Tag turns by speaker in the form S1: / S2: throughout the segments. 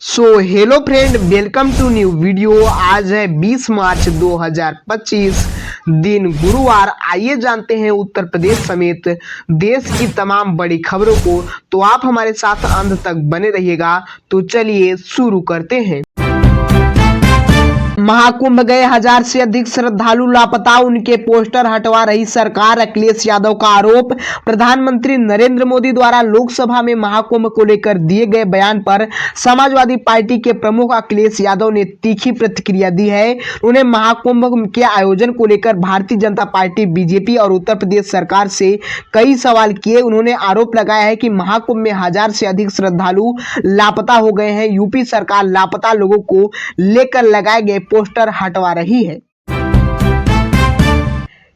S1: Hello friend, welcome to new video. आज है 20 मार्च 2025, दिन गुरुवार। आइए जानते हैं उत्तर प्रदेश समेत देश की तमाम बड़ी खबरों को। तो आप हमारे साथ अंत तक बने रहिएगा। तो चलिए शुरू करते हैं। महाकुंभ गए 1000 से अधिक श्रद्धालु लापता, उनके पोस्टर हटवा रही सरकार, अखिलेश यादव का आरोप। प्रधानमंत्री नरेंद्र मोदी द्वारा लोकसभा में महाकुंभ को लेकर दिए गए बयान पर समाजवादी पार्टी के प्रमुख अखिलेश यादव ने तीखी प्रतिक्रिया दी है। उन्हें महाकुंभ के आयोजन को लेकर भारतीय जनता पार्टी, बीजेपी और उत्तर प्रदेश सरकार से कई सवाल किए। उन्होंने आरोप लगाया है कि महाकुंभ में 1000 से अधिक श्रद्धालु लापता हो गए हैं। यूपी सरकार लापता लोगों को लेकर लगाए गए पोस्टर हटवा रही है।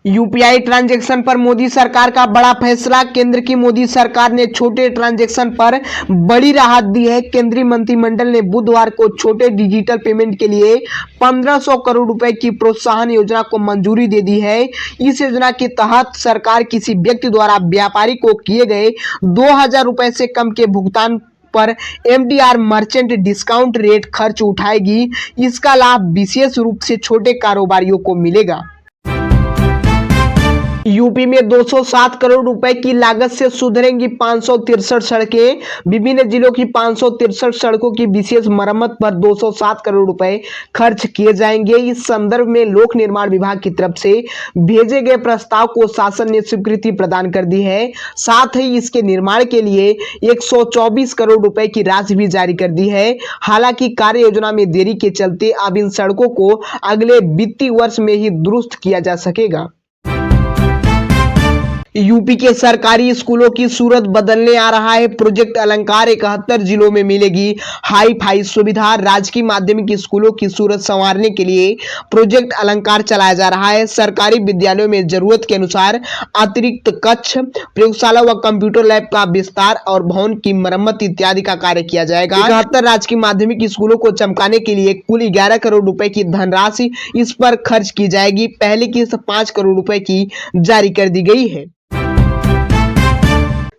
S1: यूपीआई ट्रांजैक्शन पर मोदी सरकार का बड़ा फैसला। केंद्र की मोदी सरकार ने छोटे ट्रांजैक्शन पर बड़ी राहत दी है। केंद्रीय मंत्रिमंडल ने बुधवार को छोटे डिजिटल पेमेंट के लिए 1500 करोड़ रुपए की प्रोत्साहन योजना को मंजूरी दे दी है। इस योजना के तहत सरकार किसी व्यक्ति द्वारा व्यापारी को किए गए 2000 रुपए से कम के भुगतान पर MDR मर्चेंट डिस्काउंट रेट खर्च उठाएगी। इसका लाभ विशेष रूप से छोटे कारोबारियों को मिलेगा। यूपी में 207 करोड़ रुपए की लागत से सुधरेंगी 563 सड़कें। विभिन्न जिलों की 563 सड़कों की विशेष मरम्मत पर 207 करोड़ रुपए खर्च किए जाएंगे। इस संदर्भ में लोक निर्माण विभाग की तरफ से भेजे गए प्रस्ताव को शासन ने स्वीकृति प्रदान कर दी है। साथ ही इसके निर्माण के लिए 124 करोड़ रुपए की राशि भी जारी कर दी है। हालांकि कार्य योजना में देरी के चलते अब इन सड़कों को अगले वित्तीय वर्ष में ही दुरुस्त किया जा सकेगा। यूपी के सरकारी स्कूलों की सूरत बदलने आ रहा है प्रोजेक्ट अलंकार। 71 जिलों में मिलेगी हाई फाई सुविधा। राजकीय माध्यमिक स्कूलों की सूरत संवारने के लिए प्रोजेक्ट अलंकार चलाया जा रहा है। सरकारी विद्यालयों में जरूरत के अनुसार अतिरिक्त कक्ष, प्रयोगशाला व कंप्यूटर लैब का विस्तार और भवन की मरम्मत इत्यादि का कार्य किया जाएगा। 71 राजकीय माध्यमिक स्कूलों को चमकाने के लिए कुल 11 करोड़ रुपए की धनराशि इस पर खर्च की जाएगी। पहली किस्त 5 करोड़ रुपए की जारी कर दी गई है।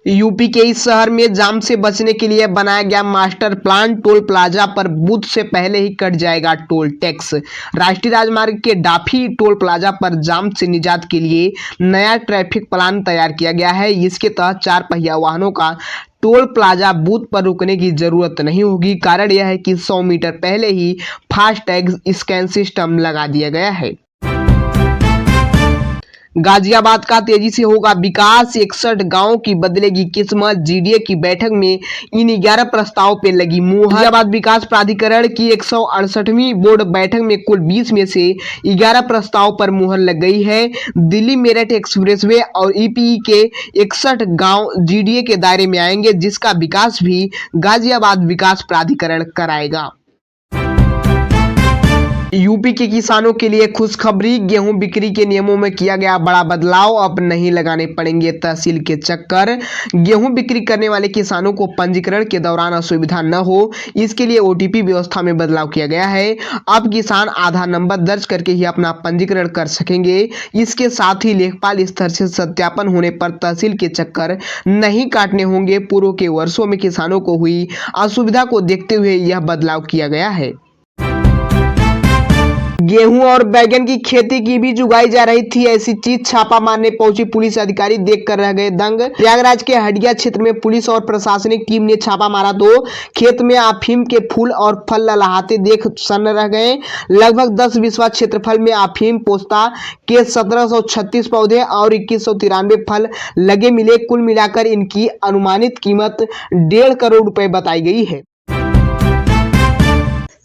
S1: यूपी के इस शहर में जाम से बचने के लिए बनाया गया मास्टर प्लान। टोल प्लाजा पर बुध से पहले ही कट जाएगा टोल टैक्स। राष्ट्रीय राजमार्ग के डाफी टोल प्लाजा पर जाम से निजात के लिए नया ट्रैफिक प्लान तैयार किया गया है। इसके तहत 4 पहिया वाहनों का टोल प्लाजा बूथ पर रुकने की जरूरत नहीं होगी। कारण यह है कि 100 मीटर पहले ही फास्टैग स्कैन सिस्टम लगा दिया गया है। गाजियाबाद का तेजी से होगा विकास। 61 गांवों की बदलेगी किस्मत। GDA की बैठक में इन 11 प्रस्तावों पे लगी मुहर। गाजियाबाद विकास प्राधिकरण की 168वीं बोर्ड बैठक में कुल 20 में से 11 प्रस्तावों पर मुहर लग गई है। दिल्ली मेरठ एक्सप्रेसवे और EPE के 61 गांव GDA के दायरे में आएंगे, जिसका विकास भी गाजियाबाद विकास प्राधिकरण कराएगा। यूपी के किसानों के लिए खुशखबरी। गेहूं बिक्री के नियमों में किया गया बड़ा बदलाव। अब नहीं लगाने पड़ेंगे तहसील के चक्कर। गेहूं बिक्री करने वाले किसानों को पंजीकरण के दौरान असुविधा न हो, इसके लिए OTP व्यवस्था में बदलाव किया गया है। अब किसान आधार नंबर दर्ज करके ही अपना पंजीकरण कर सकेंगे। इसके साथ ही लेखपाल स्तर से सत्यापन होने पर तहसील के चक्कर नहीं काटने होंगे। पूर्व के वर्षों में किसानों को हुई असुविधा को देखते हुए यह बदलाव किया गया है। गेहूं और बैगन की खेती की बीज उगाई जा रही थी, ऐसी चीज छापा मारने पहुंची पुलिस अधिकारी देखकर रह गए दंग। प्रयागराज के हडिया क्षेत्र में पुलिस और प्रशासनिक टीम ने छापा मारा तो खेत में अफीम के फूल और फल लहलहाते देख सन्न रह गए। लगभग 10 बिस्वा क्षेत्रफल में अफीम पोस्ता के 1736 पौधे और 2193 फल लगे मिले। कुल मिलाकर इनकी अनुमानित कीमत 1.5 करोड़ रुपए बताई गई है।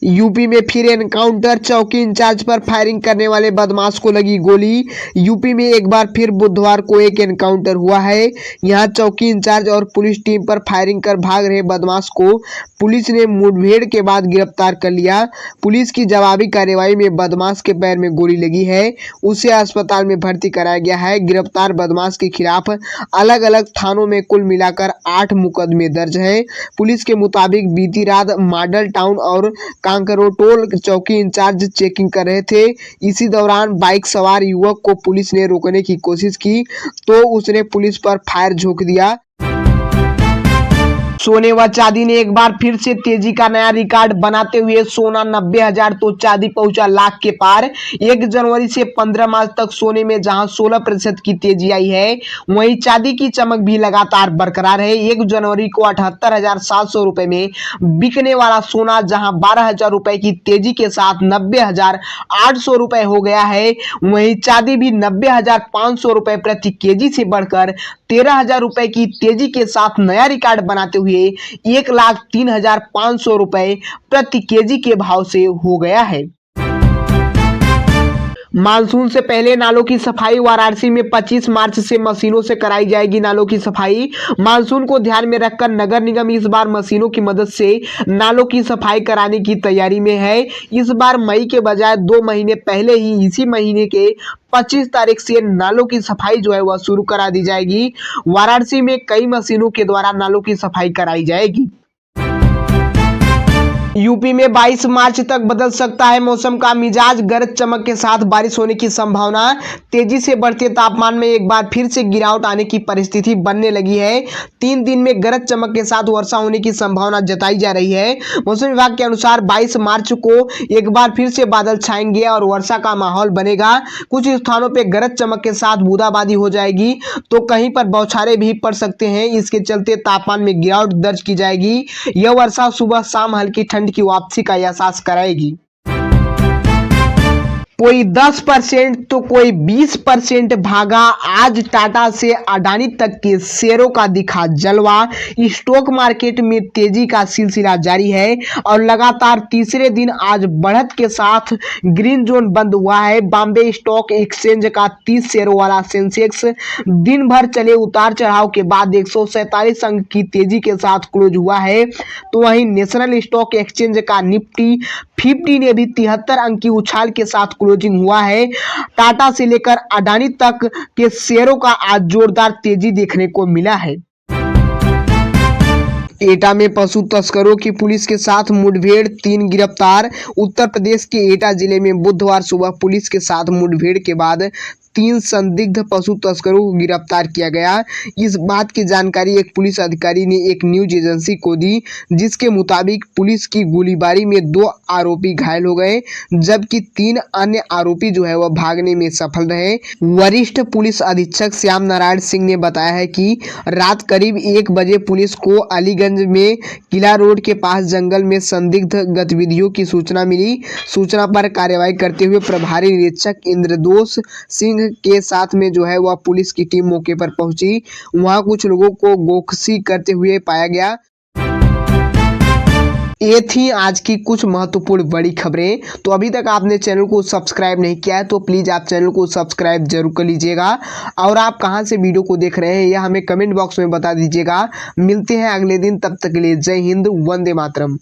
S1: यूपी में फिर एनकाउंटर। चौकी इंचार्ज पर फायरिंग करने वाले बदमाश को लगी गोली। यूपी में एक बार फिर बुधवार को एक एनकाउंटर हुआ है। यहां चौकी इंचार्ज और पुलिस टीम पर फायरिंग कर भाग रहे बदमाश को पुलिस ने मुठभेड़ के बाद गिरफ्तार कर लिया। पुलिस की जवाबी कार्रवाई में बदमाश के पैर में गोली लगी है। उसे अस्पताल में भर्ती कराया गया है। गिरफ्तार बदमाश के खिलाफ अलग अलग थानों में कुल मिलाकर 8 मुकदमे दर्ज हैं। पुलिस के मुताबिक बीती रात मॉडल टाउन और कांकरोटोल चौकी इंचार्ज चेकिंग कर रहे थे। इसी दौरान बाइक सवार युवक को पुलिस ने रोकने की कोशिश की तो उसने पुलिस पर फायर झोंक दिया। सोने व चांदी ने एक बार फिर से तेजी का नया रिकॉर्ड बनाते हुए सोना 90,000 तो चांदी पहुंचा लाख के पार। 1 जनवरी से 15 मार्च तक सोने में जहां 16% की तेजी आई है, वहीं चांदी की चमक भी लगातार बरकरार है। 1 जनवरी को 78,700 रुपए में बिकने वाला सोना जहां 12,000 रुपए की तेजी के साथ 90,800 रुपए हो गया है, वहीं चांदी भी 90,500 रुपए प्रति केजी से बढ़कर 13,000 रुपए की तेजी के साथ नया रिकॉर्ड बनाते हुए 1,03,500 रुपए प्रति केजी के भाव से हो गया है। मानसून से पहले नालों की सफाई। वाराणसी में 25 मार्च से मशीनों से कराई जाएगी नालों की सफाई। मानसून को ध्यान में रखकर नगर निगम इस बार मशीनों की मदद से नालों की सफाई कराने की तैयारी में है। इस बार मई के बजाय 2 महीने पहले ही इसी महीने के 25 तारीख से नालों की सफाई जो है वह शुरू करा दी जाएगी। वाराणसी में कई मशीनों के द्वारा नालों की सफाई कराई जाएगी। यूपी में 22 मार्च तक बदल सकता है मौसम का मिजाज। गरज चमक के साथ बारिश होने की संभावना। तेजी से बढ़ते तापमान में एक बार फिर से गिरावट आने की परिस्थिति बनने लगी है। 3 दिन में गरज चमक के साथ वर्षा होने की संभावना जताई जा रही है। मौसम विभाग के अनुसार 22 मार्च को एक बार फिर से बादल छाएंगे और वर्षा का माहौल बनेगा। कुछ स्थानों पर गरज चमक के साथ बूंदाबांदी हो जाएगी तो कहीं पर बौछारें भी पड़ सकते हैं। इसके चलते तापमान में गिरावट दर्ज की जाएगी। यह वर्षा सुबह शाम हल्की ठंड की वापसी का एहसास कराएगी। कोई 10% तो कोई 20% भागा। आज टाटा से अडानी तक के शेयरों का दिखा जलवा। स्टॉक मार्केट में तेजी का सिलसिला जारी है और लगातार तीसरे दिन आज बढ़त के साथ ग्रीन जोन बंद हुआ है। बॉम्बे स्टॉक एक्सचेंज का 30 शेयरों वाला सेंसेक्स दिन भर चले उतार चढ़ाव के बाद 147 अंक की तेजी के साथ क्लोज हुआ है। तो वहीं नेशनल स्टॉक एक्सचेंज का निफ्टी 50 ने भी 73 अंक की उछाल के साथ क्लोजिंग हुआ है। टाटा से लेकर अडानी तक के शेयरों का आज जोरदार तेजी देखने को मिला है। एटा में पशु तस्करों की पुलिस के साथ मुठभेड़, 3 गिरफ्तार। उत्तर प्रदेश के एटा जिले में बुधवार सुबह पुलिस के साथ मुठभेड़ के बाद 3 संदिग्ध पशु तस्करों को गिरफ्तार किया गया। इस बात की जानकारी एक पुलिस अधिकारी ने एक न्यूज एजेंसी को दी, जिसके मुताबिक पुलिस की गोलीबारी में 2 आरोपी घायल हो गए, जबकि 3 अन्य आरोपी जो है वह भागने में सफल रहे। वरिष्ठ पुलिस अधीक्षक श्याम नारायण सिंह ने बताया है कि रात करीब 1 बजे पुलिस को अलीगंज में किला रोड के पास जंगल में संदिग्ध गतिविधियों की सूचना मिली। सूचना पर कार्रवाई करते हुए प्रभारी निरीक्षक इंद्रदोष सिंह के साथ में जो है वह पुलिस की टीम मौके पर पहुंची। वहां कुछ लोगों को गोखसी करते हुए पाया गया। ये थी आज की कुछ महत्वपूर्ण बड़ी खबरें। तो अभी तक आपने चैनल को सब्सक्राइब नहीं किया है तो प्लीज आप चैनल को सब्सक्राइब जरूर कर लीजिएगा। और आप कहां से वीडियो को देख रहे हैं यह हमें कमेंट बॉक्स में बता दीजिएगा। मिलते हैं अगले दिन, तब तक के लिए जय हिंद, वंदे मातरम।